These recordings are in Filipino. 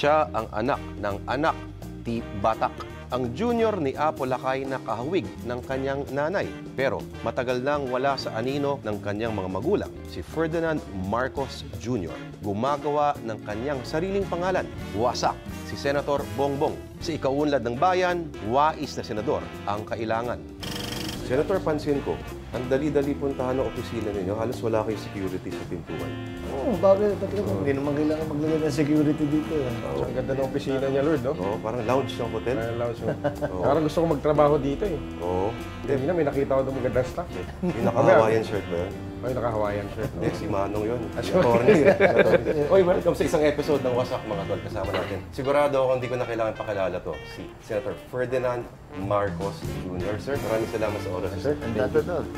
Siya ang anak ti Batak, ang junior ni Apo Lakay na kahawig ng kanyang nanay. Pero matagal nang wala sa anino ng kanyang mga magulang, si Ferdinand Marcos Jr. Gumagawa ng kanyang sariling pangalan, wasak si Senator Bongbong. Sa ikaunlad ng bayan, wais na senador ang kailangan. Senator, pansin ko, ang dali-dali puntahan ng opisina ninyo, halos wala kayo security sa pintuan. Oo, bakit? Hindi naman kailangan maglagay ng security dito. Ang ganda ng opisina niya, Lord, no? Oo, parang lounge ng hotel. Parang lounge mo. Parang gusto ko magtrabaho dito, eh. Oo. Hindi na, may nakita ko doon magandang staff, eh. Yung naka-Hawaiian shirt ba yun? Ay, naka-Hawaiian shirt, no? Si Manong yun. Attorney. Oy, welcome sa isang episode ng Wasak mga tol. Kasama natin. Sigurado ako hindi ko na kailangan pakilala to. Si Senator Ferdinand Marcos Jr. Sir, maraming salamat sa oras, sir.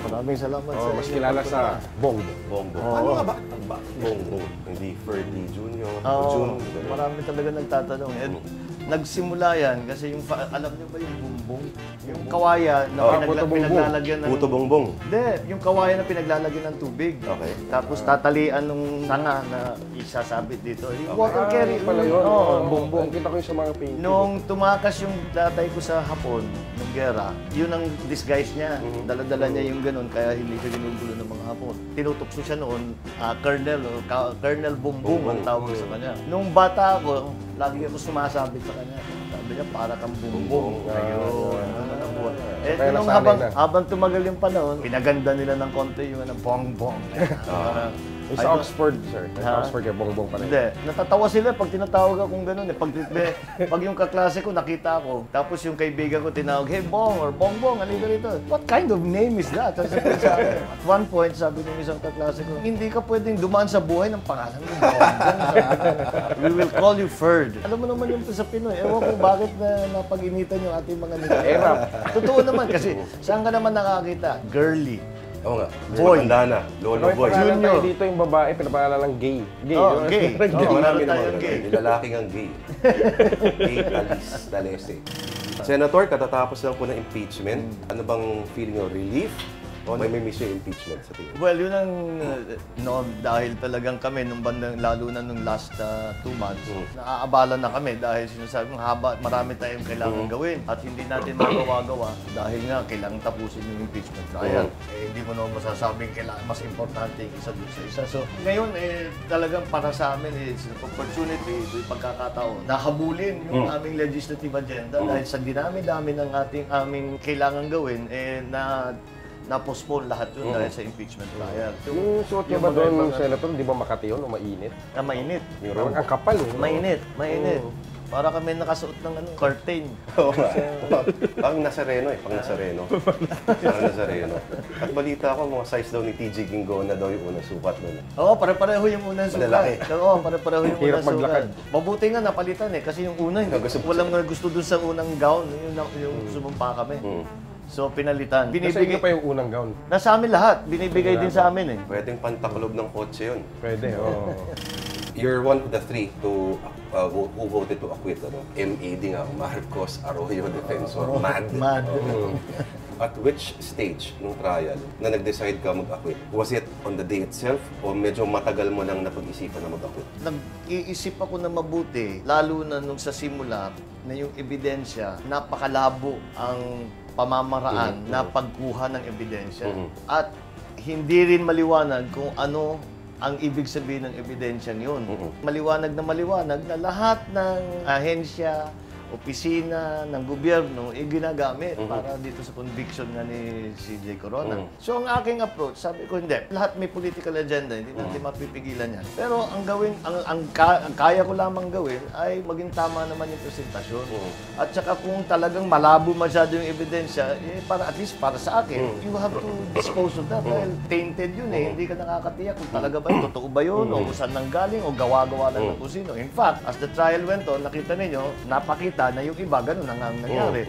Maraming salamat sa Mas kilala sa Bongo. Bongbong. Oo. Ano nga ba? Bongbong. Hindi Ferdy Jr. Oo, Jun. marami talaga nagtatanong. Nagsimula yan kasi yung, alam niyo ba yung bumbong? Yung kawayan na pinaglalagyan ng... Puto Bongbong. Hindi, yung kawayan na pinaglalagyan ng tubig. Okay. Tapos tatalian ng sanga na isasabit dito. Yung water carry. Pala yun. Oo, bumbong. Kita ko yung sa mga painting. Nung tumakas yung tatay ko sa Hapon, nung gera, yun ang disguise niya. Dala-dala niya yung ganun, kaya hindi siya ginugulo ng mga Hapon. Tinutukso siya noon, Colonel, Colonel Bumbong ang tawag sa kanya. Nung bata ako, lagi ako sumasabit sa kanya. Sabi niya, para kang bumbong. Ayun. Eh, Kaya nung nasanay na. habang tumagal yung panahon, pinaganda nila ng konti yung bongbong. Yung sa Oxford, sir. Sa Oxford, kaya Bongbong pa rin. Hindi. Natatawa sila pag tinatawag akong gano'n. Pag yung kaklase ko, nakita ko. Tapos yung kaibigan ko tinawag, hey, Bong or Bongbong, halika rito. What kind of name is that? At one point, sabi ng isang kaklase ko, hindi ka pwedeng dumaan sa buhay ng pangalan mo, Bongbong. We will call you Ferd. Alam mo naman yung sa Pinoy. Ewan ko bakit na napag-initan yung ating mga nila. Totoo naman kasi, saan ka naman nakakita? Girly. Oo nga. Boy. Matanda na. Lolo Boy. Pangalan tayo dito yung babae, pinapangalan lang gay. Gay. Oh, gay. Marami tayo naman. gay. Yung lalaking ang gay. Gay Talis Dalese. Senator, katatapos lang po ng impeachment. Ano bang feeling nyo? Relief? O may miss yung impeachment sa tingin? Well, yun ang, dahil talagang kami, nung bandang, lalo na nung last 2 months, naaabala na kami dahil sinasabi ng haba, marami tayong kailangan gawin at hindi natin magawa-gawa dahil nga kailangan tapusin yung impeachment trial. Hindi mo naman masasabing kailangan mas importante yung isa doon sa isa. So, ngayon, talagang para sa amin, it's an opportunity, yung pagkakataon, nahabulin yung aming legislative agenda dahil sa dinami-dami ng aming kailangan gawin, na-postpone lahat yun dahil sa impeachment trial. Yung suot niya ba doon, Senator, di ba Makati yun o mainit? Mainit. Yung ang kapal, eh. Mainit. Para kami nakasuot ng curtain. Oo nga. Pang Nazareno eh. Pang Nazareno. Pang Nazareno. At balita ko, mga size daw ni TG Gingo na daw yung unang sukat doon. Oo, pare-pareho yung unang sukat. Malalaki. Oo, pare-pareho yung Hirap unang sukat. maglakad. Mabuti nga napalitan eh. Kasi yung unang, walang gusto dun sa unang gown. Yung sumumpa kami. So, pinalitan. Nasa inyo pa yung unang gown. Nasa amin lahat. Binibigay din sa amin eh. Pwedeng pantaklob ng kotse yun. Pwede, oo. You're one of the three to who voted to acquit. MAD nga, Marcos Arroyo Defensor. MAD. At which stage ng trial na nag-decide ka mag-acquit? Was it on the day itself o medyo matagal mo nang napag-isipan na mag-acquit? Nag-iisip ako na mabuti, lalo na nung sa simula na yung ebidensya, napakalabo ang pamamaraan na pagkuha ng ebidensya. At hindi rin maliwanag kung ano ang ibig sabihin ng ebidensyang yun. Maliwanag na lahat ng ahensya, opisina ng gobyerno ginagamit para dito sa conviction nga ni CJ Corona. So ang aking approach, sabi ko hindi. Lahat may political agenda, hindi natin mapipigilan yan. Pero ang gawin, ang kaya ko lamang gawin ay maging tama naman yung presentasyon. At saka kung talagang malabo masyado yung ebidensya, para at least para sa akin, you have to dispose of that dahil tainted yun eh. Hindi ka nakakatiyak kung talaga ba yun, totoo ba yun, o saan nanggaling, o gawa-gawa lang ng kusino. In fact, as the trial went on, nakita ninyo, napakita na yung iba, ganun ang nangyari.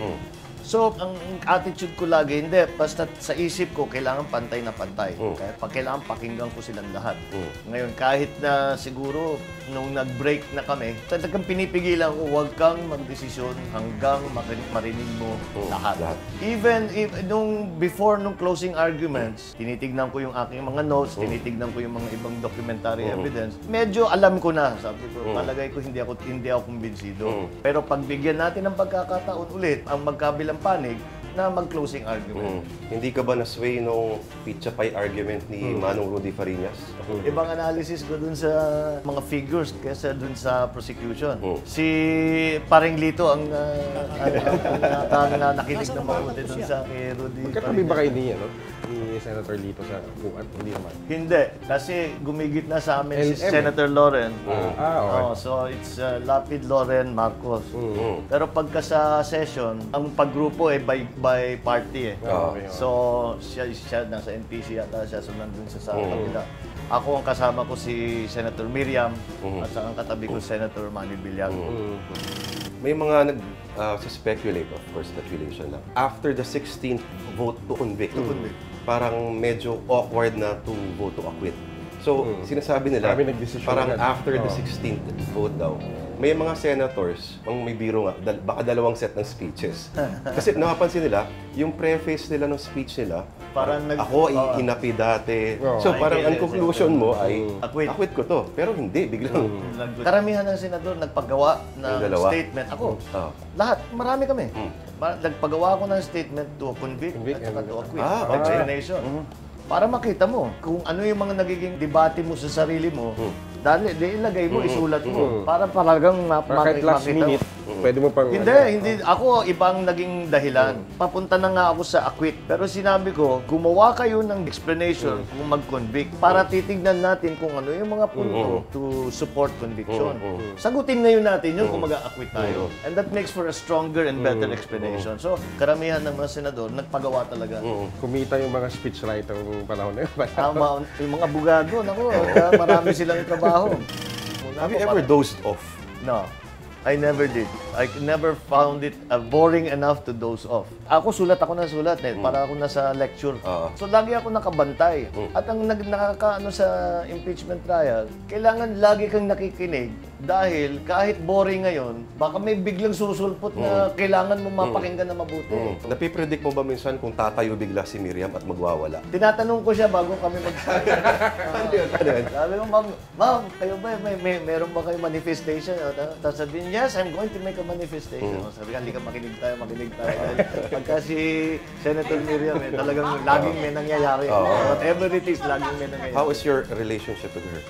So, ang attitude ko lagi, hindi, basta sa isip ko, kailangan pantay na pantay. Kaya kailangan pakinggan ko silang lahat. Ngayon, kahit na siguro, nung nag-break na kami, talagang pinipigilan ko, huwag kang magdesisyon hanggang marinig mo lahat. Even nung before nung closing arguments, tinitignan ko yung aking mga notes, tinitignan ko yung mga ibang documentary evidence. Medyo alam ko na, sabi ko, palagay ko hindi ako kumbinsido. Pero pagbigyan natin ng pagkakataon ulit, ang magkabilang panig, na mag-closing argument. Hindi ka ba na-sway nung pizza pie argument ni Manong Rudy Fariñas? Ibang analysis ko dun sa mga figures kaysa dun sa prosecution. Si Paring Lito ang nakinig na mabuti dun sa kay Rudy Magkatabi ba Fariñas. kayo niya, no? Ni Senator Lito sa buwan? Hindi naman. Hindi, kasi gumigit na sa amin si LM. Senator Loren. Okay. So it's Lapid, Loren, Marcos. Pero pagka sa session, ang paggrupo by party eh. Okay. So siya nasa NPC yata siya, so nandun sa kabila. Ako ang kasama ko si Senator Miriam at saka ang katabi ko Senator Manny Bilyag. May mga nag-speculate, of course, speculation lang. After the 16th vote to convict, parang medyo awkward na to vote to acquit. So, sinasabi nila, Marami nagdesisyon parang agad. after the 16th vote daw, may mga senators, ang may biro nga, baka dalawang set ng speeches. Kasi napapansin nila, yung preface nila ng speech nila, Parang ako hinapi dati. Oo. So parang ang conclusion mo ay, Acquit. acquit ko to. Pero hindi, biglang. Karamihan ng senador nagpagawa ng Yung dalawa? statement. Ako, Ah. lahat, marami kami. Nagpagawa ako ng statement to convict at saka to acquit. okay. Explanation. Para makita mo kung ano yung mga nagiging debate mo sa sarili mo, dali, ilagay mo, isulat mo. Para talagang Kahit last makita mo. minute, pwede mo pang... Hindi. Ako, ibang naging dahilan. Papunta na nga ako sa acquit. Pero sinabi ko, gumawa kayo ng explanation kung mag-convict para titignan natin kung ano yung mga punto to support conviction. Sagutin ngayon natin yun kung mag-acquit tayo. And that makes for a stronger and better explanation. So, karamihan ng mga senador, nagpagawa talaga. Kumita yung mga speechwriter ng panahon na yun. Tama, yung mga bugado, naku, marami silang trabaho. Have you ever dozed off? No, I never did. I never found it boring enough to doze off. Ako sulat ako ng sulat para ako nasa lecture. So lagi ako nakabantay. At ang nakakaano sa impeachment trial, kailangan lagi kang nakikinig dahil kahit boring ngayon, baka may biglang susulpot na kailangan mo mapakinggan na mabuti. Napipredict mo ba minsan kung tatayo bigla si Miriam at magwawala? Tinatanong ko siya bago kami Sabi ko, ma'am, kayo ba, meron ba kayo manifestation? Tapos sabihin, yes, I'm going to make a manifestation. Sabi ka, hindi ka makinig tayo. Pagka si Senator Miriam, talagang laging may nangyayari. Whatever it is, laging may nangyayari. How is your relationship with her?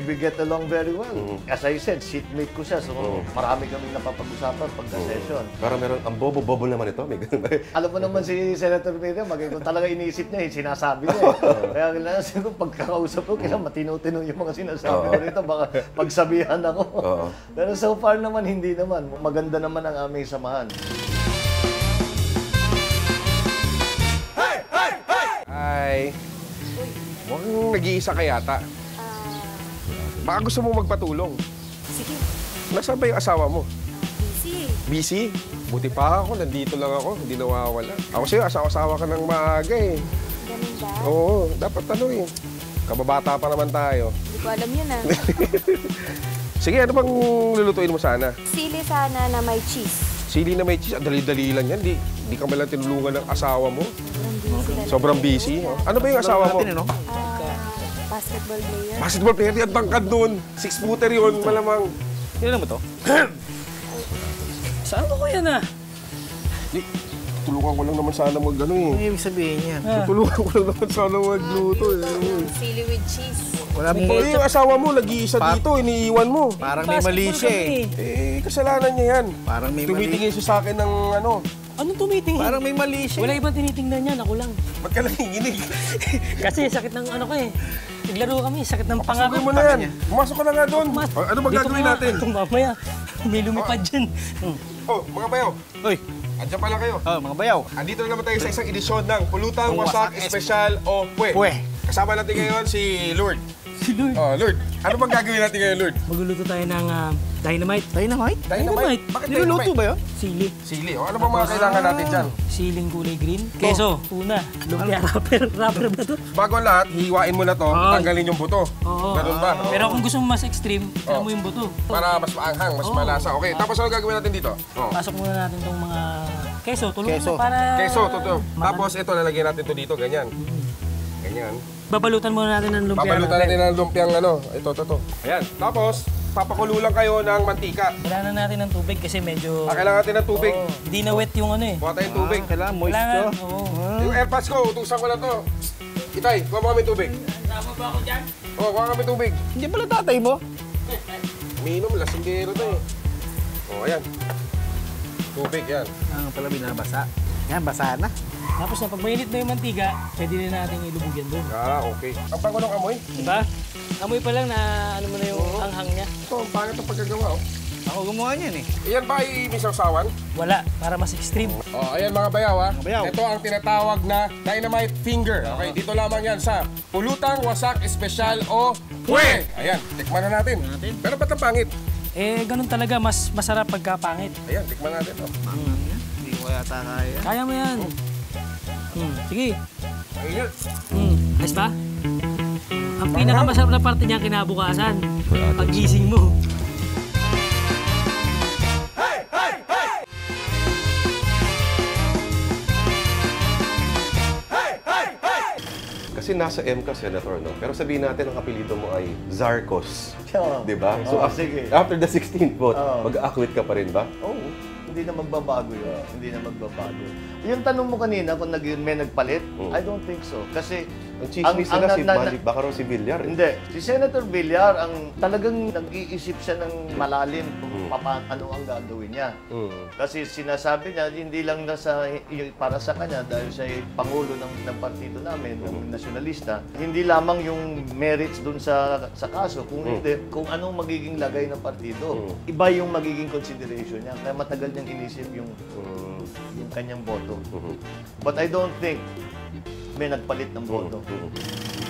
We get along very well. As I said, seatmate ko siya. So, marami kaming napapag-usapan pagka-session. Parang meron, ang bobo-bobo naman ito. May ganun ba? Alam mo naman si Senator Miriam, kung talaga iniisip niya, sinasabi niya. Kaya kailangan siguro pagkakausap ko, kailangan matino-tino yung mga sinasabi ko rito, baka pagsabihan ako. Pero so far naman, hindi naman. Maganda naman ang aming samahan. Ay, mukhang nag-iisa ka yata. Baka gusto mo magpatulong. Sige, Nasaan ba yung asawa mo? busy. Busy? Buti pa ako, nandito lang ako, hindi nawawala. Ako sa'yo, asawa-asawa ka ng maaga eh. Ganun ba? Oo, dapat eh. Kababata pa naman tayo. Hindi ko alam yun ah. Sige, ano bang lulutuin mo sana? Sili sana na may cheese. Sili na may cheese, dali-dali lang yan. Di ka malang tinulungan ng asawa mo. Sobrang busy. Sobrang busy. Ano ba yung asawa mo? Basketball player. Basketball player, yan tangkad doon. 6-footer yun, malamang. Kailan mo to? Saan ko yan ah? Di, tulungan ko lang naman sana mag-ano eh. Ano ibig sabihin niya? Tulungan ko lang naman sana magluto eh. Sili with cheese. Wala mong Eh, yung asawa mo, nag-iisa dito, iniiwan mo. Parang may mali siya eh. Eh, kasalanan niya yan. Parang may mali. Tumitingin siya sa akin ng ano. Anong tumitingin? Parang may mali siya. Wala ibang tinitingnan yan, ako lang. Ba't ka nanginginig? Kasi sakit ng ano ko eh. Naglaro kami, sakit ng pangako. Sabi mo na yan. Pumasok ka na nga doon. Ano ba gagawin natin? Mamaya, may lumipad dyan. Oh, mga bayaw. Uy, Andiyan pala kayo. mga bayaw. Andito na naman tayo sa isang edisyon ng Pulutang Wasak Espesyal o Pwe. Pwe. Kasama natin ngayon si Lourdes. Si si Lord. Oh, Lord, ano bang gagawin natin ngayon, Lord? Magluluto tayo ng dynamite. Dynamite? Dynamite? Bakit Niluluto ba yun? Sili. Sili. O, ano ba mga kailangan natin dyan? Siling kulay green. Keso. Tuna. Lumpia wrapper. Wrapper ba to? Bago ang lahat, hihiwain mo na to, tanggalin yung buto. Oo. Ganun ba? Pero kung gusto mo mas extreme, tira mo yung buto. Para mas maanghang, mas malasa. Okay, tapos ano gagawin natin dito? Oh. Pasok muna natin tong mga keso. Tulungan Keso. mo para... Keso, to. Tapos ito, lalagyan natin to dito, ganyan. Ganyan. Babalutan muna natin ng lumpia Papalutan wrapper. natin ng lumpiang ano. Ito. Ayan. Tapos, papakulo lang kayo ng mantika. Kailangan natin ng tubig kasi medyo... Kailangan natin ng tubig. Hindi na wet yung ano eh. Kuha tayong tubig. Kailangan moist Kailangan, to. oo. Yung airpods ko, utusan ko na to. Itay, kuha mo kami tubig. Tama ba ako dyan? Oo, kuha kami tubig. Hindi pala tatay mo? Minom, lasinggero to eh. Oh, ayan. Tubig, yan. Ang pala binabasa. Yan, basa na. Tapos na, pag mainit na yung mantiga, pwede na natin ilubog yan doon. Ah, okay. Ang bango ng amoy. Diba? Amoy pa lang na ano mo na yung anghang niya. Ito, ang pangit ang pagkagawa, oh. Ako gumawa niyan eh. Iyan ba ay misawsawan? Wala, para mas extreme. Oh, ayan mga bayaw, ha. bayaw. Ito ang tinatawag na dynamite finger. Okay, dito lamang yan sa Pulutang Wasak Espesyal o Pwe. Ayan, tikman na natin. Pero ba't ang pangit? Eh, ganun talaga, mas masarap pagka pangit. Ayan, tikman natin. Oh. Hindi ko yata kaya. Kaya mo yan. Sige. Ayan. Ayos ba? Ang pinakamasarap na parte niya kinabukasan. Paggising mo. Kasi nasa M ka, Senator, no? Pero sabihin natin ang apelido mo ay Zarcos. Oo. Di ba? So, sige. after the 16th vote, Oo. mag-acquit ka pa rin ba? Oo. Hindi na magbabago yun. Hindi na magbabago. Yung tanong mo kanina kung may nagpalit, I don't think so. Kasi Ang chismis nila si Magic, baka raw si Villar. Hindi. Si Senator Villar, ang talagang nag-iisip siya ng malalim kung ano ang gagawin niya. Kasi sinasabi niya, hindi lang para sa kanya, dahil siya ay pangulo ng partido namin, ng nasyonalista, hindi lamang yung merits dun sa kaso, kung anong magiging lagay ng partido. Iba yung magiging consideration niya. Kaya matagal niyang inisip yung kanyang boto. But I don't think may nagpalit ng boto.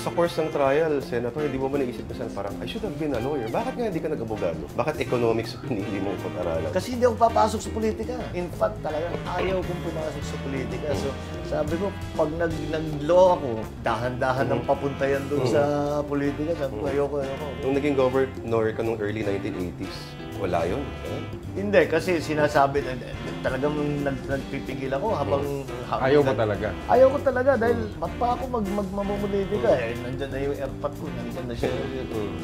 Sa course ng trial, Senator, hindi mo ba naisip na parang, I should have been a lawyer. Bakit nga hindi ka nag-abogado? Bakit economics pinili mong pag-aralan? Kasi hindi ako papasok sa politika. In fact, talagang ayaw kong pumasok sa politika. So, sabi ko, pag nag-law ako, dahan-dahan ng papunta yan doon sa politika. Sabi ko, ayoko. Nung naging governor ka nung early 1980s, wala yun. Hindi, kasi sinasabi na talagang nagpipigil ako habang... Ayaw mo talaga? Ayaw ko talaga dahil ba't pa ako magmamumulitika eh. Nandyan na yung airpot ko, nandyan na siya.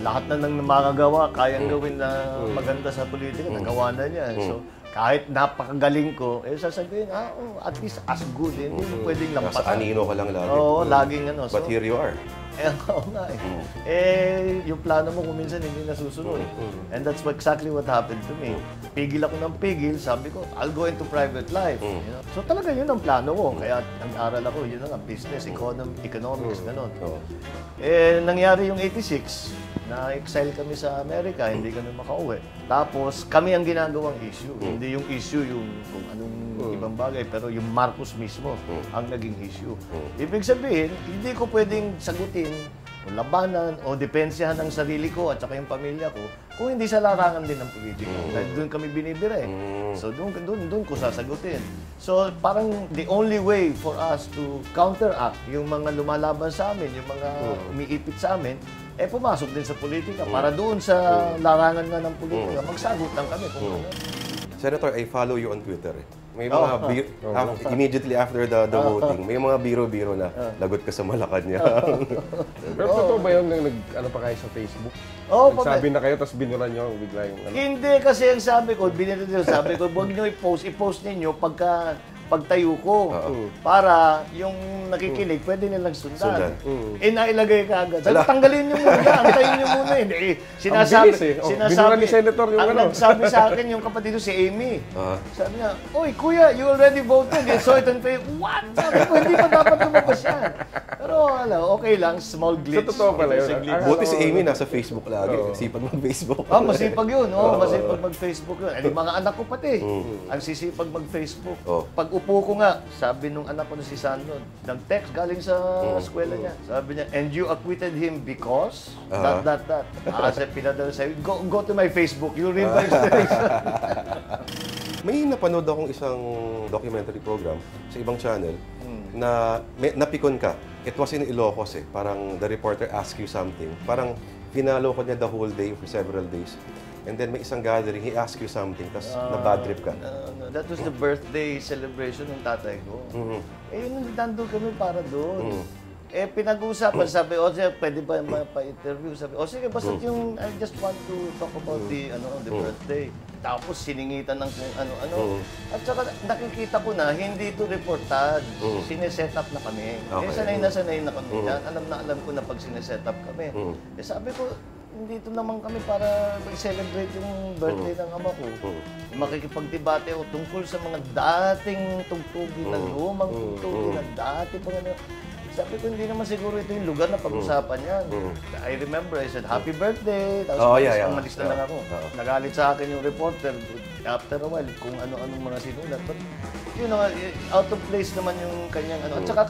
Lahat na nang makagawa, kayang gawin na maganda sa politika, nagawa na niya. So, kahit napakagaling ko, sasabihin, at least as good. Hindi mo pwedeng lampasan. Nasa anino ka lang lagi. Oo, laging ano. But here you are. Oo nga yung plano mo kung minsan hindi nasusunod. And that's exactly what happened to me. Pigil ako ng pigil, sabi ko, I'll go into private life. You know? So talaga yun ang plano ko. Kaya nag-aral ako, yun na nga, business, economics, gano'n. Nangyari yung 86, na-exile kami sa Amerika, hindi kami makauwi. Tapos kami ang ginagawang issue. Hindi yung issue yung kung anong ibang bagay, pero yung Marcos mismo ang naging issue. Ibig sabihin, hindi ko pwedeng sagutin o labanan o depensahan ng sarili ko at saka yung pamilya ko kung hindi sa larangan din ng politika. Dahil doon kami binibira eh. So doon ko sasagutin. So parang the only way for us to counteract yung mga lumalaban sa amin, yung mga umiipit sa amin, pumasok din sa politika para doon sa larangan nga ng politika, magsagot lang kami kung ano. Senator, I follow you on Twitter. May mga immediately after the voting, may mga biro-biro na lagot ka sa Malacanang. Pero totoo ba yun ano pa kayo sa Facebook? Nagsabi na kayo, tapos binuran nyo bigla yung ano? Hindi, kasi ang sabi ko, sabi ko, huwag nyo i-post ninyo pagtayo ko. Para yung nakikinig, pwede nilang sundan. Nailagay ka agad. Sabi, tanggalin nyo muna, antayin nyo muna. Sinasabi, binuran ni Senator yung ano. nagsabi sa akin yung kapatid ko si Amy. Sabi niya, "Oy, kuya, you already voted." So ito pa what? Sabi ko, hindi pa dapat lumabas yan. Pero okay lang, small glitch. So, totoo pala yun. Buti si Amy nasa Facebook lagi. Sipag mag-Facebook. Masipag yun. Masipag mag-Facebook yun. Yung mga anak ko pati, ang sisipag mag-Facebook. Pag Pag-upo ko nga, sabi nung anak ko na si Sanlon, nag-text galing sa eskwela niya. Sabi niya, and you acquitted him because... that. Sabi pinadala sa'yo, go to my Facebook, you'll read my stories. May napanood akong isang documentary program sa ibang channel na napikon ka. It was in Ilocos eh. Parang the reporter asked you something. Parang finalo ko niya the whole day for several days. And then may isang gathering, he asked you something, tapos na-bad trip ka. No, that was the birthday celebration ng tatay ko. Eh, yun, nandun kami para doon. Eh, pinag-uusapan, sabi, siya, pwede ba pa-interview? Sabi, sige, basta yung, I just want to talk about the birthday. Tapos, siningitan ng kung ano-ano. At saka, nakikita ko na, hindi ito reportage. Sineset up na kami. Okay. Eh, sanay na kami dyan. Alam ko na pag sineset up kami. Eh, sabi ko, dito naman kami para mag-celebrate yung birthday ng ama ko. Makikipagdebate ako tungkol sa mga dating tugtugin na lumang tugtugin na dati pa nga. Sabi ko, hindi naman siguro ito yung lugar na pag-usapan yan. I remember, I said, happy birthday. Tapos umalis na lang ako. Nagalit sa akin yung reporter. After a while, kung ano-anong mga sinulat. But, you know, out of place naman yung kanyang ano. At saka,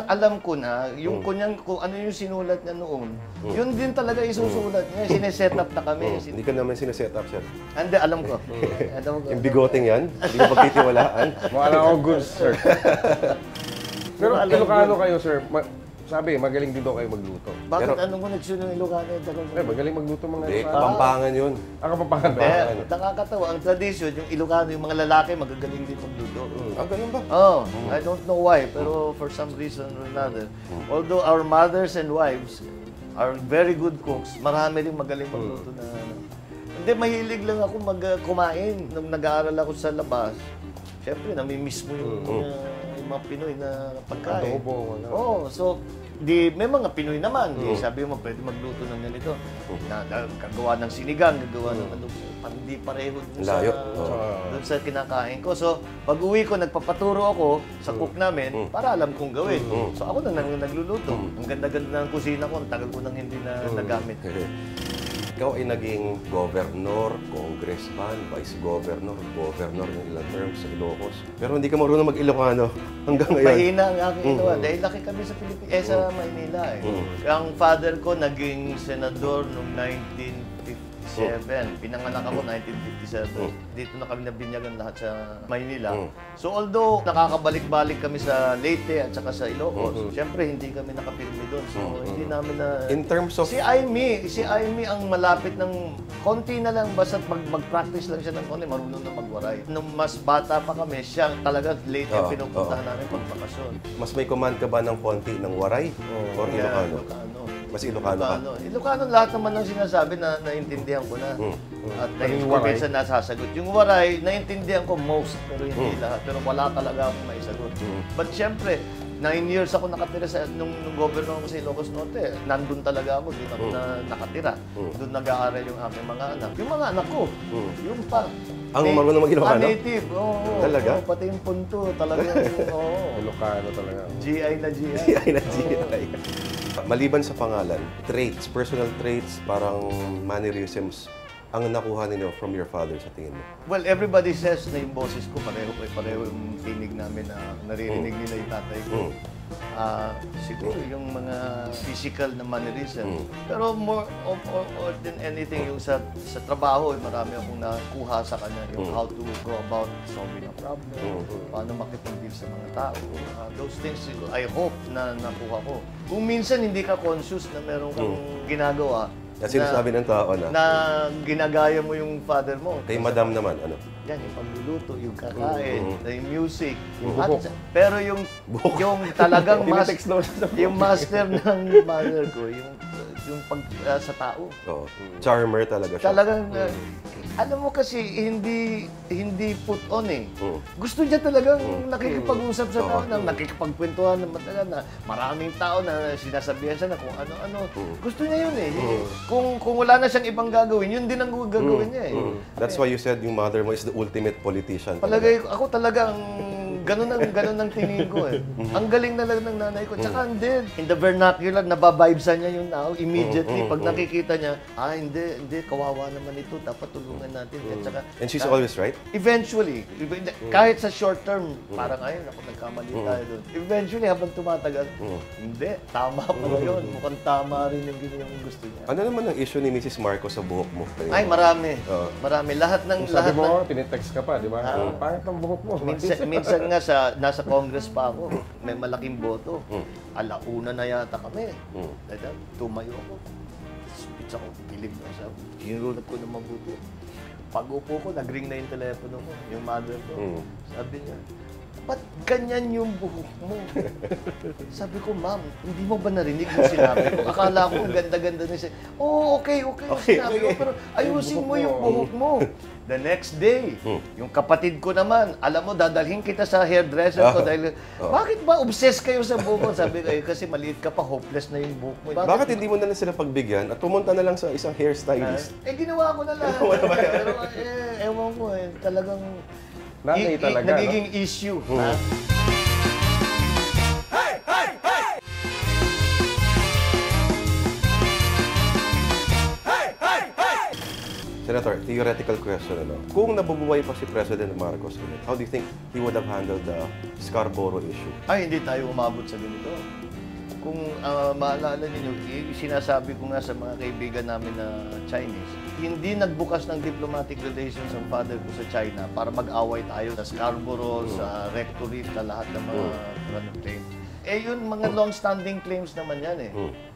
alam ko na, yung kanyang, kung ano yung sinulat niya noon, yun din talaga isusulat niya. Sineset up na kami. Hindi ka naman sineset up, sir. Hindi, alam ko. Yung bigoting yan, hindi ko pagtitiwalaan. Mukha lang ako good, sir. Pero Ilocano kayo, sir. Sabi, magaling din daw kayo magluto. Bakit anong koneksyon ng Ilocano? Magaling magluto mga Hindi, Kapampangan yun. Kapampangan ba? Eh, nakakatawa. Ang tradisyon, yung Ilocano, yung mga lalaki, magagaling din magluto. Ganun ba? Oh, I don't know why, pero for some reason or another, although our mothers and wives are very good cooks, marami rin magaling magluto na. Hindi, mahilig lang ako kumain. Nung nag-aaral ako sa labas, syempre, namimiss mo yung mga Pinoy na pagkain. Adobo, so, may mga Pinoy naman. Sabi mo, pwede magluto ng ganito. Gagawa ng sinigang, gagawa ng ano. Hindi pareho dun sa kinakain ko. So, pag uwi ko, nagpapaturo ako sa cook namin para alam kong gawin. So, ako na nagluluto. Ang ganda-ganda ng kusina ko, ang tagal ko nang hindi na nagamit. Ikaw ay naging governor, congressman, vice governor, governor ng ilang terms sa Ilocos. Pero hindi ka marunong mag-Ilocano hanggang ngayon. Mahina ang aking ito. Dahil laki kami sa Pilipinas, sa Maynila eh. Ang father ko naging senador noong 1957. Pinanganak ako 1957. Dito na kami nabinyagan lahat sa Maynila. So although nakakabalik-balik kami sa Leyte at saka sa Ilocos, syempre hindi kami nakapirmi doon. So hindi namin na... In terms of... Si Aimee ang malapit ng konti na lang, basta mag-practice lang siya ng konti, marunong na magwaray. Nung mas bata pa kami, siya talaga Leyte ang pinupuntahan namin pag-bakasyon. Mas may command ka ba ng konti ng waray? Or Ilocano? Mas Ilocano ka? Ilocano lahat naman ng sinasabi na naintindihan ko na. At minsan nasasagot. Yung waray, naintindihan ko most, pero hindi lahat. Pero wala talaga akong maisagot. But syempre, 9 years ako nakatira nung governor ako sa Ilocos Norte. Nandun talaga ako, doon ako nakatira. Doon nag-aaral yung aking mga anak. Yung mga anak ko, yung pa. Ang marunong mag-Ilocano? Native, Talaga? Pati yung punto, talaga. Ilocano talaga. GI na GI. GI na GI. Maliban sa pangalan, traits, personal traits, parang mannerisms, ang nakuha ninyo from your father sa tingin mo? Well, everybody says na yung boses ko, pareho yung tinig namin na naririnig nila yung tatay ko. Siguro yung mga physical na mannerism. Pero more than anything, yung sa trabaho, marami akong nakuha sa kanya. Yung how to go about solving a problem, paano makipag-deal sa mga tao. Those things, I hope na nakuha ko. Kung minsan hindi ka conscious na meron kang ginagawa, Kasi sinasabi ng tao na ginagaya mo yung father mo. Kay madam naman, ano? Yan, yung pagluluto, yung kakain, yung music. Buhok. Pero yung talagang yung master ng mother ko, yung pag sa tao. Oo. Charmer talaga siya. Talagang, alam mo kasi, hindi put on eh. Gusto niya talagang nakikipag-usap sa tao, nakikipagkwentuhan ng matagal na maraming tao na sinasabihan siya na kung ano-ano. Gusto niya yun eh. Kung wala na siyang ibang gagawin, yun din ang gagawin niya eh. That's why you said yung mother mo is the ultimate politician. Palagay ako talagang ganun ang tingin ko eh. Ang galing na lang ng nanay ko. Tsaka hindi, in the vernacular, nababibesa niya yung tao immediately. Pag nakikita niya, hindi, kawawa naman ito, dapat tulungan natin. At saka, And she's always right? eventually, kahit sa short term, parang ayun, ako nagkamali tayo doon. Eventually, habang tumatagal, hindi, tama pala yun. Mukhang tama rin yung gusto niya. Ano naman ang issue ni Mrs. Marcos sa buhok mo? Ay, marami. Marami. Lahat ng... Sabi mo, tinitext ka pa, di ba? Pangit ang buhok mo. Minsan nga nasa Congress pa ako, may malaking boto. Alauna na yata kami. Dahil tumayo ako. Speech ako, kilig na siya. Ginulat ko na mabuti. Pag-upo ko, nag-ring na yung telepono ko, yung mother ko. Sabi niya, ba't ganyan yung buhok mo? Sabi ko, ma'am, hindi mo ba narinig yung sinabi ko? Akala ko ang ganda-ganda na siya. Oo, okay yung sinabi ko, pero ayusin mo yung buhok mo. The next day, yung kapatid ko naman, alam mo, dadalhin kita sa hairdresser ko dahil, bakit ba obsessed kayo sa buhok mo? Sabi ko, kasi maliit ka pa, hopeless na yung buhok mo. Bakit hindi mo na lang sila pagbigyan at pumunta na lang sa isang hairstylist? Ginawa ko na lang. Pero, ewan ko talagang Nanay talaga, nagiging issue. Senator, theoretical question, Kung nabubuhay pa si President Marcos ulit, how do you think he would have handled the Scarborough issue? Ay, hindi tayo umabot sa ganito. Kung maalala ninyo, sinasabi ko nga sa mga kaibigan namin na Chinese, hindi nagbukas ng diplomatic relations ang father ko sa China para mag-away tayo sa Scarborough, sa Rectory, sa lahat ng mga claims. Yun, mga long-standing claims naman yan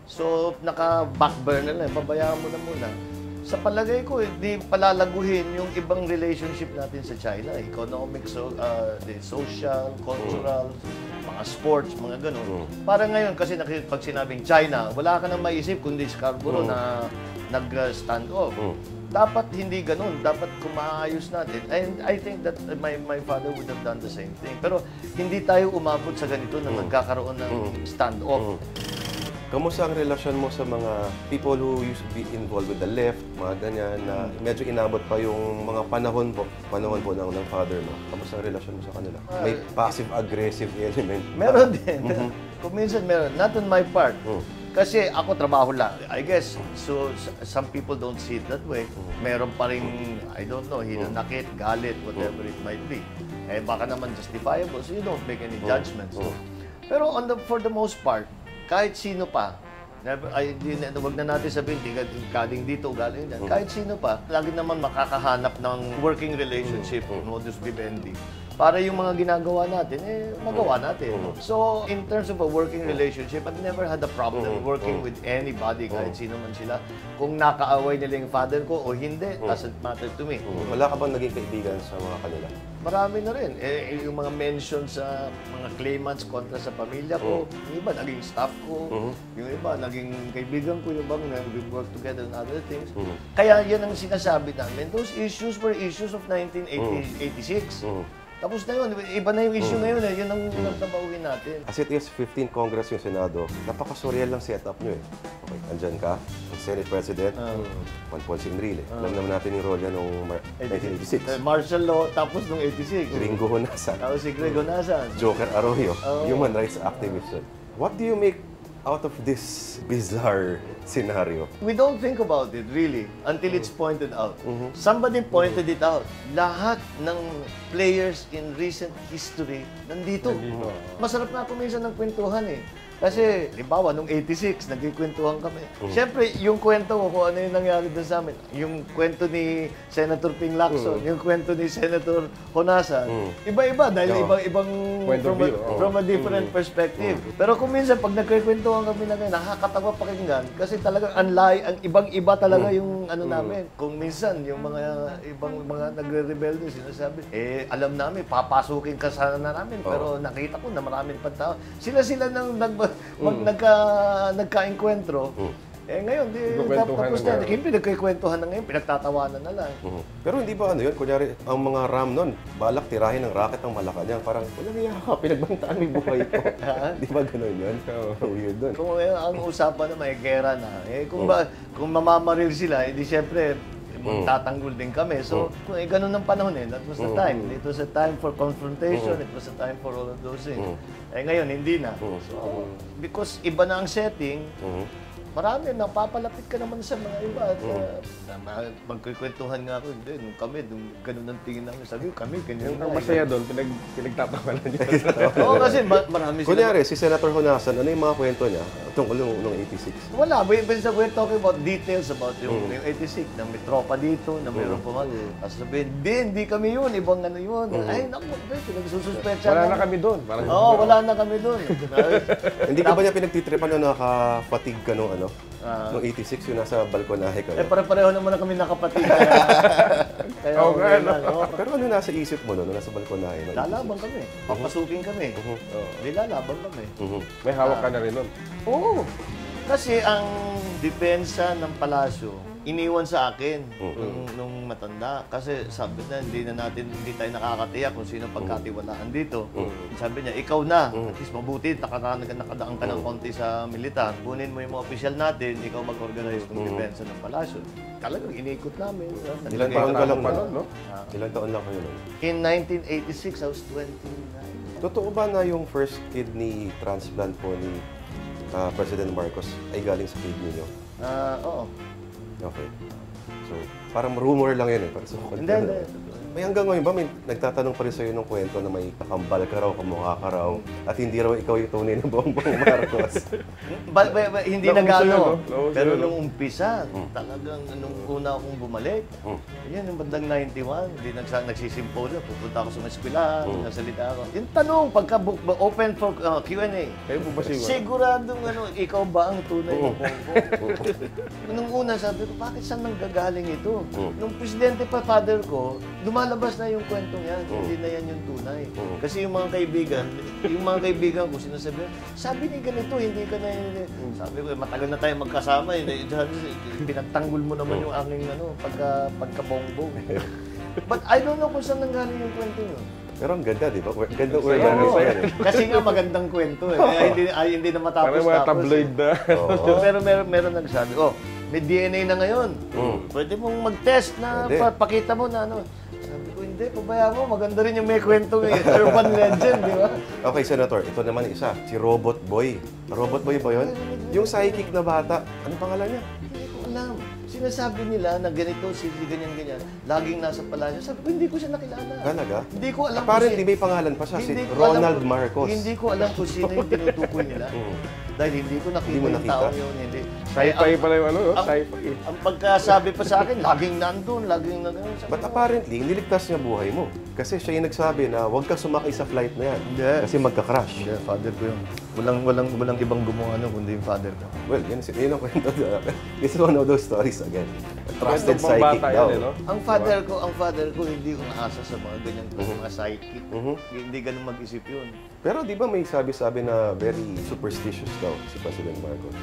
So, naka-backburner na, pabayaan mo na muna. Sa palagay ko, hindi palalaguhin yung ibang relationship natin sa China. Economic, the social, cultural, mga sports, mga ganun. Para ngayon, kasi pag sinabing China, wala ka nang maisip kundi Scarborough na nag-stand off. Dapat hindi ganun. Dapat kung maayos natin. And I think that my father would have done the same thing. Pero hindi tayo umabot sa ganito na nagkakaroon ng stand-off. Kamusta ang relasyon mo sa mga people who used to be involved with the left, mga ganyan, na medyo inabot pa yung mga panahon po ng father mo? Kamusta ang relasyon mo sa kanila? May passive-aggressive element? Meron din. Kung minsan meron. Not on my part. Kasi ako trabaho lang. I guess, so some people don't see it that way. Meron pa rin, I don't know, hinanakit, galit, whatever it might be. Baka naman justifiable, so you don't make any judgments. Pero for the most part, kahit sino pa, wag na natin sabihin, galing dito, galing dyan. Kahit sino pa, lagi naman makakahanap ng working relationship, modus vivendi. Para yung mga ginagawa natin, magawa natin. So, in terms of a working relationship, I've never had a problem working with anybody, kahit sino man sila. Kung nakaaway nila yung father ko o hindi, doesn't matter to me. Wala ka bang naging kaibigan sa mga kanila? Marami na rin. Yung mga mentions sa mga claimants kontra sa pamilya ko, yung iba naging staff ko, yung iba naging kaibigan ko, yung bang we work together on other things. Kaya yan ang sinasabi namin. Those issues were issues of 1986. Tapos na yun, iba na yung issue ngayon yun ang nabauhin natin. As it is, 15 Congress yung Senado, napaka-surreal lang setup nyo Okay, andyan ka, ang Senate President, Juan Ponce Enrile. Alam naman natin yung role niya noong 1986. Martial law, tapos noong 86. Gringo Honasan. Tapos si Greg Honasan. Joker Arroyo, human rights activist. What do you make out of this bizarre scenario? We don't think about it, really, until it's pointed out. Somebody pointed it out. Lahat ng players in recent history nandito. Masarap nga ako minsan ng kwentuhan Kasi, halimbawa, nung 86, nagkikwentuhan kami. Siyempre, yung kwento ko kung ano yung nangyari doon sa amin. Yung kwento ni Senator Ping Lacson, yung kwento ni Senator Honasan. Iba-iba, dahil ibang from a different perspective. Pero kung minsan, pag nagkikwentuhan kami na ngayon, nakakatawa pakinggan. Kasi talagang ang ibang-iba talaga yung ano namin. Kung minsan, yung mga ibang mga nagre-rebelde, sinasabi, alam namin, papasukin ka sana namin. Pero nakita ko na maraming pantao. Sila nang nagka-enkwentro. Ngayon, tapos na. Pinagkikwentuhan na ngayon, pinagtatawanan na lang. Pero hindi ba yun? Kunyari, ang mga RAM nun, balak tirahin ng racket ng Malacanang. Parang, walang iya ka, pinagbantaan mo buhay ko. Di ba gano'n yun? Weird dun. Kung ang usapan na may gera na, kung mamamaril sila, hindi siyempre, magtatanggol din kami. So, ganun ang panahon eh. That was the time. It was a time for confrontation. It was a time for all of those things. Eh ngayon, hindi na. So, because iba na ang setting, marami, napapalapit ka naman sa mga iba. At magkikwentuhan nga ako, hindi, nung kami, ganun ang tingin namin. Sabi ko, kami, ganyan Ang masaya doon, pinagtatawanan niya. Oo, kasi marami sila. Kunyari, si Senator Honasan, ano yung mga kwento niya tungkol nung 86? Wala, we're talking about details about yung 86, na may tropa dito, na mayroon pa man. Tapos sabihin, hindi kami yun, ibang ano yun. Ay, naku, pinagsususpetsa. Wala na kami doon. Oo, wala na kami doon. Hindi ka ba niya pinagtitripan na naka-fatigue ka nung ano? Nung 86, yung nasa balkonahe ka. Eh, pare-pareho naman na kami nakapatid. Kaya Oo nga, no? Pero ano nasa isip mo no, nung nasa balkonahe? Lalaban kami. Papasukin kami. Hindi lalaban kami. May hawak ka na rin nun. Oo. Kasi ang depensa ng palasyo, iniwan sa akin nung matanda. Kasi sabi na, hindi tayo nakakatiyak kung sino pagkatiwalaan dito. Sabi niya, ikaw na. At least mabuti, nakadaan ka ng konti sa militar. Kunin mo yung mga opisyal natin, ikaw mag-organize ng depensa ng palasyo. Talagang inikot namin. Ilan taon ka lang Pa nun? nun, no? Ilan taon lang kayo nun? In 1986, I was 29. Totoo ba na yung first kidney transplant po ni President Marcos ay galing sa kidney niyo? Oo. Okay. So, parang rumor lang yun eh. Parang Hindi. May hanggang ngayon ba may nagtatanong pa rin sa'yo ng kwento na may kakambal ka raw, kamukha ka raw, at hindi raw ikaw yung tunay ng Bongbong Marcos? Hindi Nauso na gano'n. yun, no? Pero nung umpisa, talagang nung una akong bumalik, yan yung bandang 91, hindi nagsisimpolyo, pupunta ako sa mga eskwelahan, nasalita ako. Yung tanong, pagka open for Q&A, Kayo po ba siguro? siguradong ikaw ba ang tunay ng Bongbong? Nung una sabi ko, bakit saan nanggagaling ito? Nung presidente pa, father ko, lumalabas na yung kwentong yan, hindi na yan yung tunay. Kasi yung mga kaibigan ko sinasabi, sabi ni ganito, hindi ka na yun. Sabi ko, matagal na tayo magkasama, pinagtanggol mo naman yung aking pagkabongbong. But I don't know kung saan nanggaling yung kwento yun. Pero ang ganda, di ba? Gandang organize Oo, yan eh. kasi nga magandang kwento eh. Kaya hindi na matapos. Parang mga tabloid na. Pero meron nagsabi, may DNA na ngayon. Pwede mong mag-test na Pwede. pakita mo na ano. Sabi ko, hindi, pabayaan mo. Maganda rin yung may kwentong urban legend, di ba? Okay, Senator, ito naman isa, si Robot Boy. Robot Boy ba yun? Yung psychic na bata, ano pangalan niya? Hindi ko alam. Sinasabi nila na ganito, ganyan-ganyan. Laging nasa palasyo. Sabi ko, hindi ko siya nakilala. Talaga? Hindi ko alam Apparently, may pangalan pa siya, si Hindi ko Ronald alam Marcos. Hindi ko alam kung sino yung tinutukoy nila. Dahil hindi ko nakita Hindi mo yung nakita? tao yun. Hindi. Sci-fi pala yung ano, no? ang- Sci-fi. Ang pagkasabi pa sa akin, laging nandun, laging nandun. Sabi But ko, apparently, niligtas niya buhay mo. Kasi siya yung nagsabi na huwag ka sumakay sa flight na yan. Hindi. Kasi magka-crash. Hindi, father ko yun. Walang ibang gumawa kundi yung father ko. Well, yun ang kwento. It's one of those stories again. A trusted Kwento pang psychic bata daw. yan, eh, no? Ang father ko hindi ko naasa sa mga ganyan mga psychic. Hindi ganun mag-isip yun. Pero di ba may sabi-sabi na very superstitious daw si President Marcos?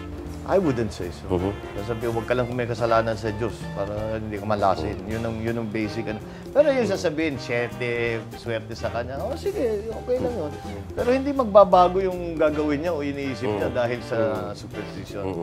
I wouldn't say so. Sabi, huwag ka lang may kasalanan sa Diyos para hindi ka malasin. Yun ang basic. Pero yung sasabihin, swerte sa kanya, sige, okay lang yun. Pero hindi magbabago yung gagawin niya o iniisip niya dahil sa superstition.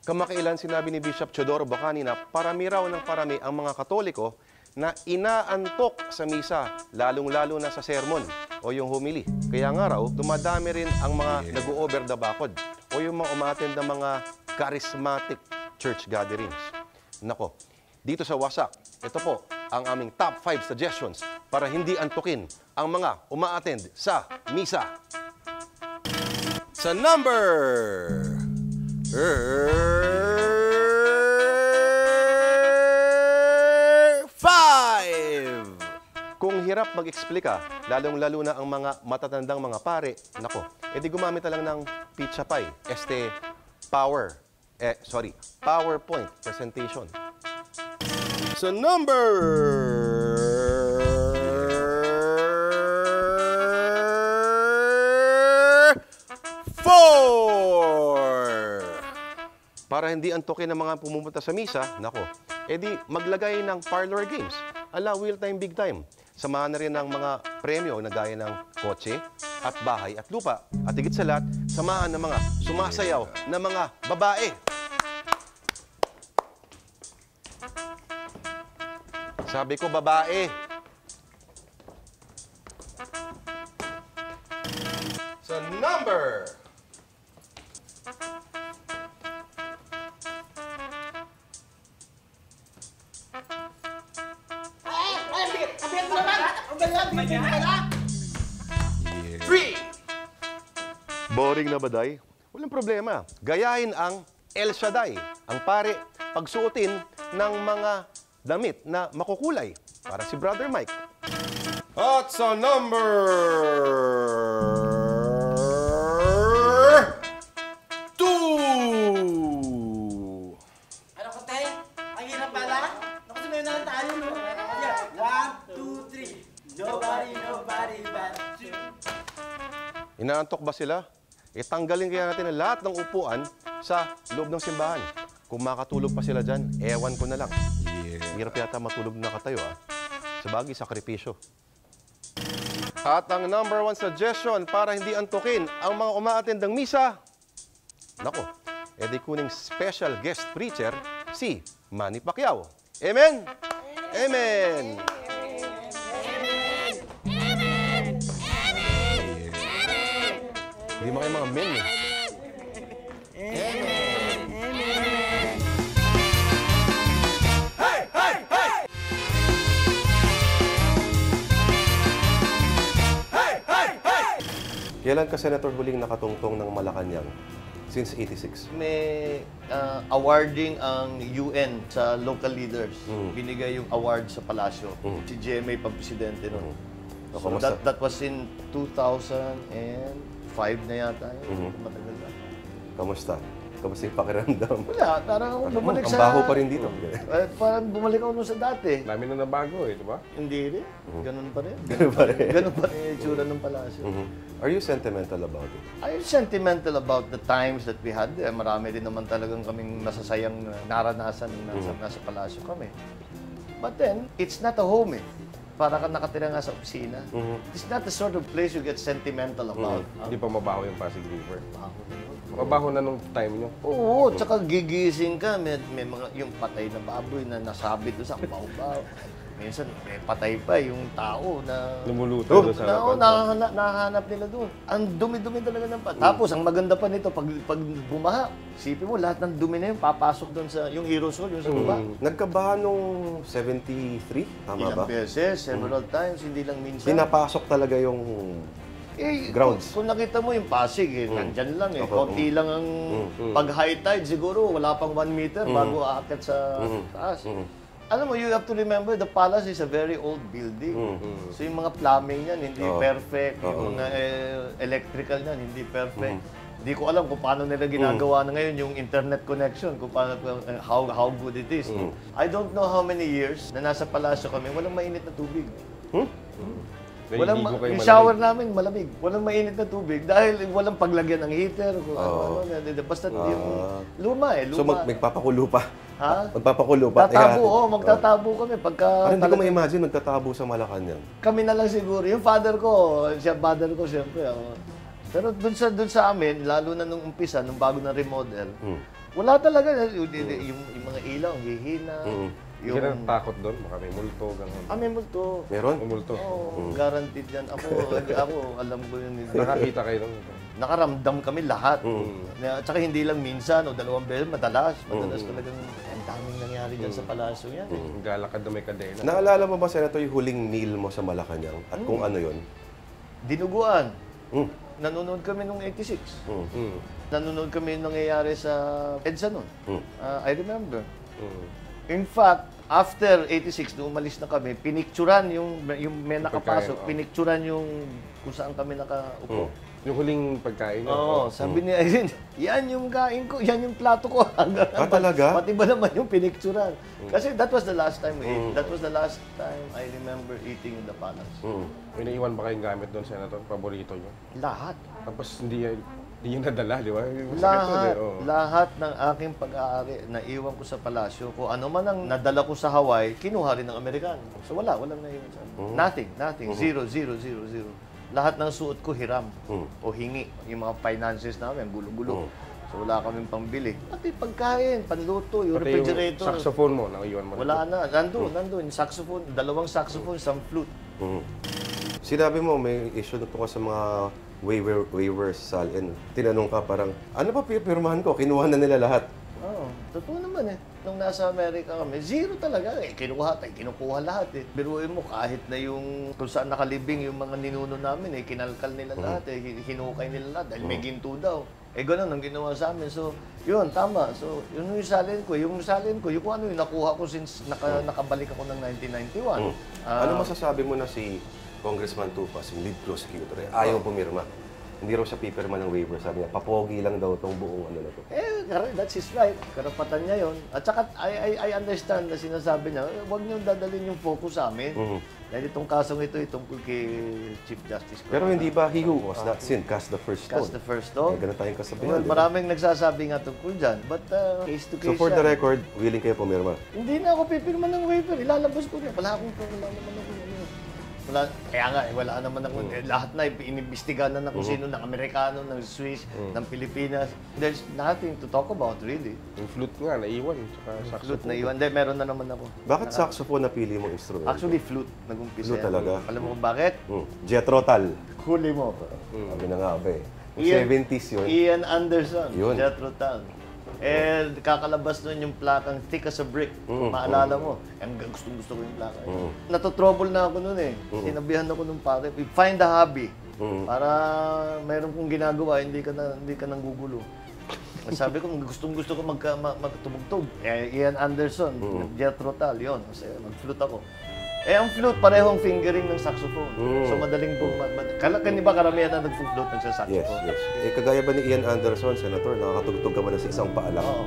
Kamakailan sinabi ni Bishop Teodoro Bacani na parami raw ng parami ang mga Katoliko na inaantok sa misa, lalong-lalo na sa sermon o yung homily. Kaya nga raw, dumadami rin ang mga nag-over the bakod o yung mga umattend ng mga charismatic church gatherings. Nako, dito sa Wasak, ito po ang aming top 5 suggestions para hindi antukin ang mga umaattend sa misa. Sa number 5! Kung hirap mag-explika, lalong-lalo na ang mga matatandang mga pare, nako, edi gumamit na lang ng pizza pie, PowerPoint presentation. So number 4! Para hindi antukin ng mga pumupunta sa misa, nako, edi maglagay ng parlor games. Ala, wheel time, big time. Samahan na rin ng mga premyo na gaya ng kotse at bahay at lupa. At higit sa lahat, samahan ng mga sumasayaw na mga babae. Sabi ko, babae. Sa number... Three! Boring na ba, Day? Walang problema. Gayahin ang El Shaddai, ang pare, pagsuotin ng mga damit na makukulay para si Brother Mike. At sa number... 2! Ano ko, Tay? Ang hirap pala. Naku, sumayon na lang tayo, no? One, two, three. Nobody but you. Inaantok ba sila? Tanggalin kaya natin ang lahat ng upuan sa loob ng simbahan. Kung makatulog pa sila dyan, ewan ko na lang. Hirap yata matulog na katayo, ah. Sabagay, sakripisyo. At ang number 1 suggestion para hindi antukin ang mga umaattend ng misa, nako, edi kuning special guest preacher, si Manny Pacquiao. Amen? Amen! Hindi mo kayo mga men, eh. Kailan ka, Senator, huling nakatungtong ng Malacanang? Since 86. May awarding ang UN sa local leaders. Binigay yung award sa palasyo. Si GMA pa presidente nun. So that was in 2005 na yata. Matagal na. Kamusta? Kamusta yung pakiramdam? Wala, parang ako bumalik Ang sa... baho pa rin dito. Parang bumalik ako nun sa dati. Dami na nabago eh, di ba? Hindi rin. Ganun pa rin. Ganun pa rin yung itsura ng palasyo. Are you sentimental about it? I'm sentimental about the times that we had there. Marami din naman talagang kaming masasayang naranasan nasa palasyo kami. But then, it's not a home, eh. Para ka nakatira nga sa opisina. It's not the sort of place you get sentimental about. Hindi pa mabaho yung Pasig River. Mabaho na nung time nyo. Oo, tsaka gigising ka, may mga, yung patay na baboy na nasabit doon sa baw-baw. Minsan, may patay pa yung tao na... Lumuluto doon sa Oo, harapan. nahahanap nila doon. Ang dumi-dumi talaga ng Tapos, ang maganda pa nito, pag bumaha, isipin mo, lahat ng dumi na yun, papasok doon sa, yung aerosol, yung sa baba. Nagkabahan nung 73? Tama Ilang ba? beses, several times, hindi lang minsan. Pinapasok talaga yung grounds. Kung nakita mo yung Pasig, nandyan lang eh. Okay. Konti lang ang pag high tide, siguro wala pang 1 meter bago aakyat sa taas. Alam mo, you have to remember, the palace is a very old building. So yung mga plumbing yan, hindi perfect. Yung mga electrical yan, hindi perfect. Hindi ko alam kung paano nila ginagawa na ngayon yung internet connection, kung paano, how good it is. I don't know how many years na nasa palasyo kami, walang mainit na tubig. Yung shower namin malamig. Walang mainit na tubig dahil walang paglagyan ng heater. Basta yung luma eh. Luma. So magpapakulo pa? Ha? Magpapakulo pa? Tatabo, magtatabo kami. Parang hindi ko ma-imagine magtatabo sa Malacanang. Kami na lang siguro. Yung father ko, father ko siyempre. Pero dun sa amin, lalo na nung umpisa, nung bago na remodel, wala talaga. Yung mga ilaw, hihina. Hindi ka takot doon? Baka may multo, gano'n. May multo. Meron? May multo. Oo, guaranteed yan. Ako, alam ko yun. Nakakita kayo doon? Nakaramdam kami lahat. Tsaka hindi lang minsan o 2 beses, madalas talagang ang daming nangyari dyan sa palasyo yan. Galakad na may kadena. Naalala mo ba, Senator, yung huling meal mo sa Malacanang? At kung ano yon? Dinuguan. Nanonood kami nung 86. Nanonood kami nung nangyayari sa EDSA noon. I remember. In fact, after 86, nung umalis na kami, pinicturan yung may nakapasok, pinicturan yung kung saan kami nakaupo. Yung huling pagkain nyo? Oo, sabi ni Irene, yan yung kain ko, yan yung plato ko. Talaga? Pati ba naman yung pinicturan? Kasi that was the last time we ate. That was the last time I remember eating in the palace. May naiwan ba kayong gamit doon, Senator? Paborito nyo? Lahat. Tapos hindi yung nadala, di ba? Lahat ng aking pag-aari na iwan ko sa palasyo, kung ano man ang nadala ko sa Hawaii, kinuha rin ng Amerikano. So walang naiwan sa Nothing. Zero. lahat ng suot ko hiram o hingi. Yung mga finances namin, gulo-gulo. So wala kaming pambili. Pati pagkain, panluto, yung Pati yung refrigerator. saxophone mo, naiwan mo. Wala na. Nandun. Saxophone, 2 saxophone, isang flute. Sinabi mo, may issue na tungkol sa mga waivers, Sal. And tinanong ka parang, ano pa pipirmahan ko? Kinuha na nila lahat. Oo, totoo naman eh. Nung nasa Amerika kami, zero talaga eh. Kinukuha lahat eh. Biruin mo, kahit na yung kung saan nakalibing yung mga ninuno namin eh, kinalkal nila lahat eh, hinukay nila lahat dahil may ginto daw. Eh, ganun ang ginawa sa amin. So, yun, tama. So, yun yung salin ko. Yung salin ko, yung kung ano yung nakuha ko since nakabalik ako ng 1991. Ano masasabi mo na si Congressman Tupas, yung lead prosecutor, ayaw pumirma? Hindi raw siya pipirma ng waiver. Sabi niya, papogi lang daw itong buong ano na to. That's his right. Karapatan niya yon. At saka, I understand na sinasabi niya, huwag niyong dadalhin yung focus sa amin. Dahil itong kasong ito, tungkol kay Chief Justice. Pero hindi ba he who was not sin cast the first stone? Cast the first stone. Ganun tayong kasabihan. Well, maraming nagsasabi nga tungkol dyan. But case to case So for the yan. record, willing kayo pumirma? Hindi na ako pipirma ng waiver. Ilalabas ko niya. Wala naman ako. Kaya nga, wala naman ako. Lahat na, inimbestigahan na kung sino, ng Amerikano, ng Swiss, ng Pilipinas. There's nothing to talk about, really. Yung flute nga, naiwan. Saka saxophone. Flute na iwan. Hindi, meron na naman ako. Bakit saxophone napili mong instrumento? Actually, flute. Nag-umpisa Flute yan. talaga? Alam mo kung bakit? Jethro Tull. Huli mo. Sabi na nga ba eh. Ian- 70s yun. Ian Anderson, Yun. Jethro Tull. Kakalabas nun yung plakang Thick as a Brick. Kung maalala mo. Gustong-gusto ko yung plaka. Natotrouble na ako nun eh. Sinabihan ako nung pare, find a hobby. Para meron kong ginagawa, hindi ka nang gugulo. Sabi ko, gustong-gusto ko magtumugtog. Ian Anderson, Jethro Tull, yun. Kasi mag-flute ako. Ang flute, parehong fingering ng saxophone. So madaling ba karamihan na nag-flute Yes, nagsa-saxophone? yes. Kagaya ba ni Ian Anderson, Senator, nakakatugtog ka ba na sa isang paa lang? Oo.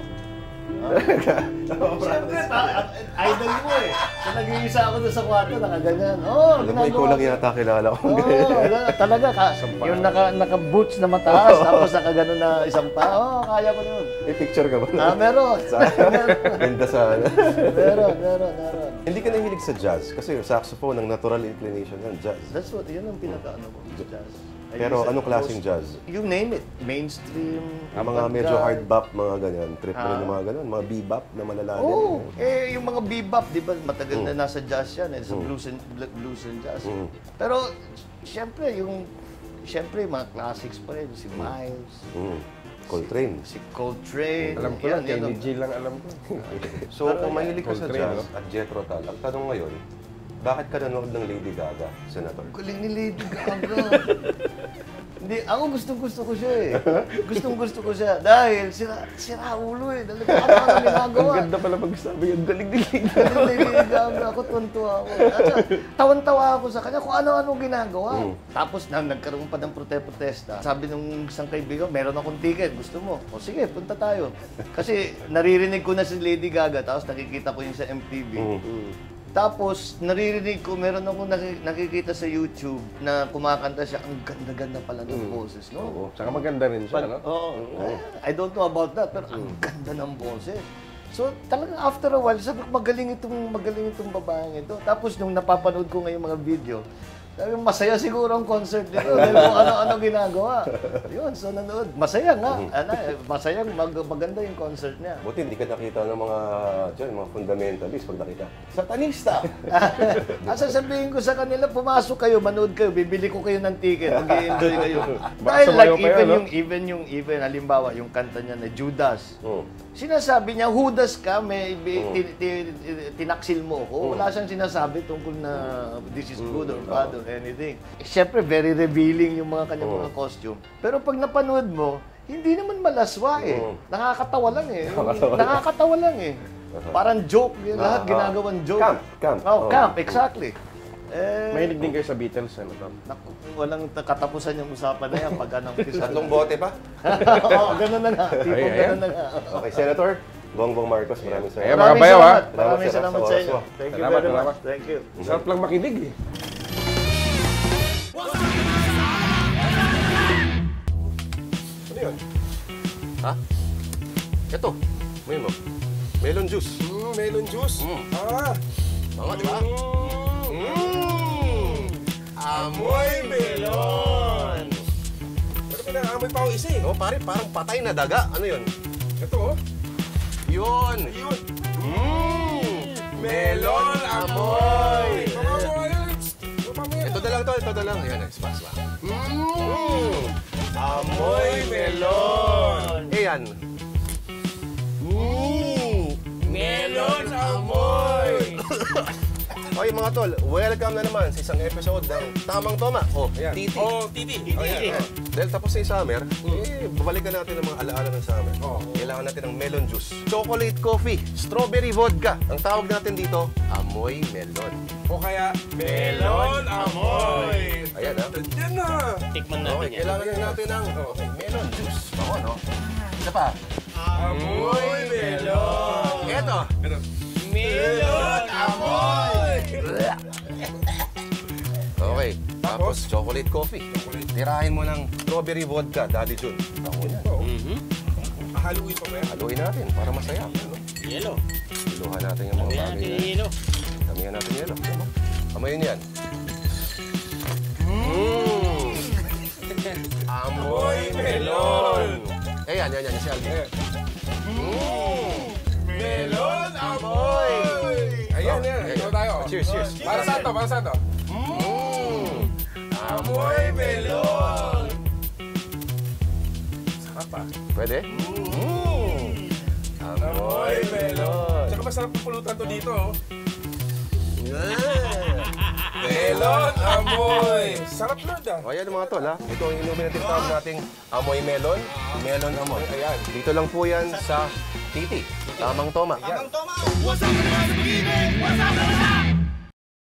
Siyempre, idol mo eh. So nag-iisa ako doon sa kwarto, nakaganyan. Alam mo, ikaw lang yata kilala ko. Talaga. Yung naka-boots na mataas, tapos nakaganon na isang pa. Kaya ko yun. May picture ka ba? Meron. Ganda sa Meron. Hindi ka nahilig sa jazz kasi yung saxophone, ang natural inclination ng jazz. That's what, yun ang pinaka-ano ko, jazz. Pero anong klaseng jazz? You name it. Mainstream. Mga medyo hard bop, mga ganyan. Trip mo rin yung mga ganyan. Mga bebop na malalalim. Oo. Yung mga bebop, di ba, matagal na nasa jazz yan. Sa blues and jazz. Pero, siyempre, yung mga classics pa rin. Si Miles. Coltrane. Si Coltrane. Alam ko lang, Kenny G lang alam ko. So, kung mahilig ka sa Coltrane, jazz at Jethro Tull, ang tanong ngayon, bakit ka nanood ng Lady Gaga, Senator? Galing ni Lady Gaga. Hindi, ako gustong-gusto ko siya eh. Gustong-gusto ko siya. Dahil sira ulo eh. Dahil ano ginagawa. Ang ganda pala pagsabi yung galing ni Lady Galing ni Lady Gaga. Ako tuntua ako. At tawan-tawa ako sa kanya kung ano-ano ginagawa. Tapos nagkaroon pa ng protesta. Sabi nung isang kaibigan, meron akong ticket. Gusto mo? O sige, punta tayo. Kasi naririnig ko na si Lady Gaga. Tapos nakikita ko yun sa MTV. Tapos, naririnig ko, meron akong nakikita sa YouTube na kumakanta siya. Ang ganda-ganda pala ng boses, no? Oo. Saka maganda rin siya, no? Oo. I don't know about that, pero ang ganda ng boses. So, talagang after a while, sabi ko, magaling itong babaeng ito. Tapos, nung napapanood ko ngayong mga video, sabi ko, masaya siguro ang concert nito. Dahil kung ano-ano ginagawa. Yun, so nanood. Masaya nga. Masayang maganda yung concert niya. Buti hindi ka nakita ng mga fundamentalist pag nakita. Satanista! Sasabihin ko sa kanila, pumasok kayo, manood kayo, bibili ko kayo ng ticket, mag-i-enjoy kayo. Baka Dahil sumayaw like, kayo, no? even, halimbawa, yung kanta niya na Judas. Sinasabi niya, Judas ka, tinaksil mo ako. Wala siyang sinasabi tungkol na this is good or bad or anything. Siyempre, very revealing yung mga kanyang mga costume. Pero pag napanood mo, hindi naman malaswa eh. Nakakatawa lang eh. Nakakatawa lang eh. Parang joke, lahat ginagawang joke. Camp. Camp, exactly. Mahilig din kayo sa Beatles, ano to? Naku, walang katapusan yung usapan na yan pag anong Tatlong bote pa? Oo, ganun na nga. Tipong ganun na nga. Okay, Senator, Bongbong Marcos, maraming salamat. Ayan, mga bayaw, ha? Maraming salamat sa inyo. Salamat, Thank you Salamat, very salamat. much. Thank you. Sarap lang makinig, eh. Ano yun? Ha? Ito. May mo. Melon juice. Melon juice. Tama, di ba? Amoy melon! naamoy pa ako isa eh. Oh, pare, parang patay na daga. Ano yun? Ito oh. Yun! Yun. Melon amoy! Ito Ito na lang to, ito na lang. Ayan, spas ba? Amoy melon! Ayan. Melon amoy! Okay mga tol, welcome na naman sa isang episode ng Tamang Toma. Oh, Ayan. Titi. Oh, Titi. Ayan. Dahil tapos na yung summer, babalikan natin ang mga alaala ng summer. Oo. Kailangan natin ng melon juice. Chocolate coffee, strawberry vodka. Ang tawag natin dito, amoy melon. O kaya, melon amoy! Ayan ha. Yan na! Tikman Okay, kailangan na natin ng melon juice. Oo, no? Isa pa. Amoy melon! Eto. Melon amoy! Okay, tapos chocolate coffee. Tirahin mo ng strawberry vodka, Daddy Jun. Ako yan. Haluin pa ba yan? Haluin natin para masaya. Yelo. Iluhan natin yung mga bagay na. Yelo. Damihan natin yelo. Amayin yan. Amoy melon! Ayan, yan, si Alvin. Melon amoy! Ayan, yan. Ito tayo. Cheers, cheers. Para saan to? Para saan to? Amoy melon! Saka pa. Pwede? Amoy melon! Tsaka masarap yung pulutan to dito, oh. Melon amoy! Sarap nun ah. O, ayan mga tol, ha? Ito ang inumin na tinatawag nating amoy melon. Melon amoy. Ayan. Dito lang po yan sa Titi. Tamang Toma. Tamang Toma! What's up,